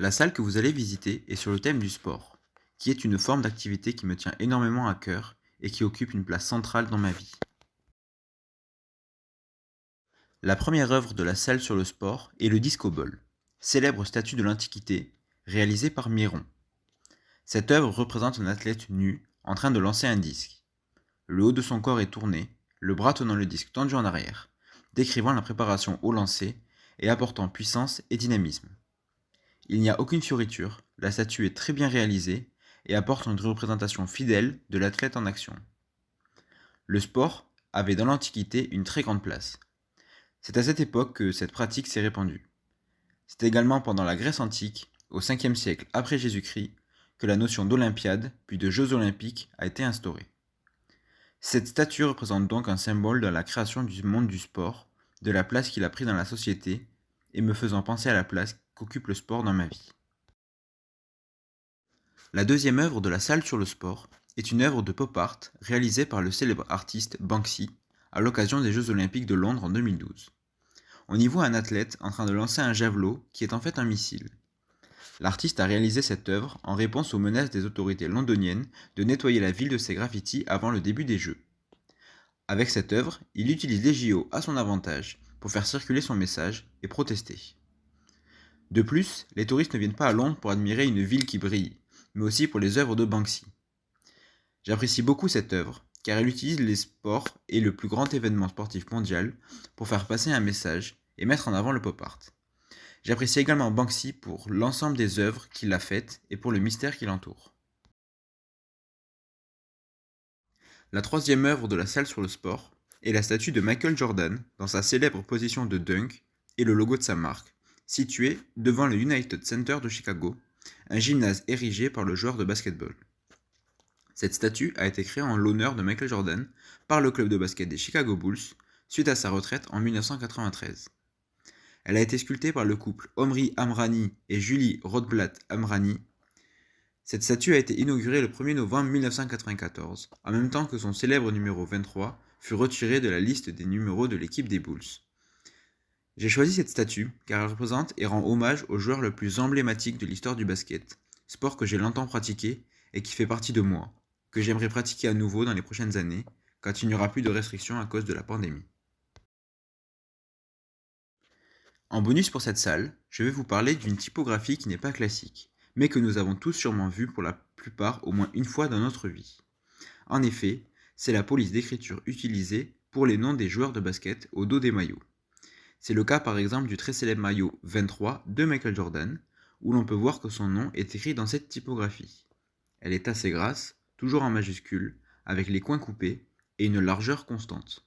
La salle que vous allez visiter est sur le thème du sport, qui est une forme d'activité qui me tient énormément à cœur et qui occupe une place centrale dans ma vie. La première œuvre de la salle sur le sport est le disco ball, célèbre statue de l'Antiquité, réalisée par Myron. Cette œuvre représente un athlète nu en train de lancer un disque. Le haut de son corps est tourné, le bras tenant le disque tendu en arrière, décrivant la préparation au lancer et apportant puissance et dynamisme. Il n'y a aucune fioriture, la statue est très bien réalisée et apporte une représentation fidèle de l'athlète en action. Le sport avait dans l'Antiquité une très grande place. C'est à cette époque que cette pratique s'est répandue. C'est également pendant la Grèce antique, au 5e siècle après Jésus-Christ, que la notion d'Olympiade, puis de Jeux olympiques, a été instaurée. Cette statue représente donc un symbole dans la création du monde du sport, de la place qu'il a pris dans la société, et me faisant penser à la place qu'occupe le sport dans ma vie. La deuxième œuvre de la salle sur le sport est une œuvre de pop art réalisée par le célèbre artiste Banksy à l'occasion des Jeux olympiques de Londres en 2012. On y voit un athlète en train de lancer un javelot qui est en fait un missile. L'artiste a réalisé cette œuvre en réponse aux menaces des autorités londoniennes de nettoyer la ville de ses graffitis avant le début des Jeux. Avec cette œuvre, il utilise les JO à son avantage pour faire circuler son message et protester. De plus, les touristes ne viennent pas à Londres pour admirer une ville qui brille, mais aussi pour les œuvres de Banksy. J'apprécie beaucoup cette œuvre, car elle utilise les sports et le plus grand événement sportif mondial pour faire passer un message et mettre en avant le pop art. J'apprécie également Banksy pour l'ensemble des œuvres qu'il a faites et pour le mystère qui l'entoure. La troisième œuvre de la salle sur le sport est la statue de Michael Jordan dans sa célèbre position de dunk et le logo de sa marque, située devant le United Center de Chicago, un gymnase érigé par le joueur de basketball. Cette statue a été créée en l'honneur de Michael Jordan par le club de basket des Chicago Bulls suite à sa retraite en 1993. Elle a été sculptée par le couple Omri Amrani et Julie Rothblatt Amrani. Cette statue a été inaugurée le 1er novembre 1994, en même temps que son célèbre numéro 23 fut retiré de la liste des numéros de l'équipe des Bulls. J'ai choisi cette statue car elle représente et rend hommage au joueur le plus emblématique de l'histoire du basket, sport que j'ai longtemps pratiqué et qui fait partie de moi, que j'aimerais pratiquer à nouveau dans les prochaines années, quand il n'y aura plus de restrictions à cause de la pandémie. En bonus pour cette salle, je vais vous parler d'une typographie qui n'est pas classique, mais que nous avons tous sûrement vue pour la plupart au moins une fois dans notre vie. En effet, c'est la police d'écriture utilisée pour les noms des joueurs de basket au dos des maillots. C'est le cas par exemple du très célèbre maillot 23 de Michael Jordan, où l'on peut voir que son nom est écrit dans cette typographie. Elle est assez grasse, toujours en majuscule, avec les coins coupés et une largeur constante.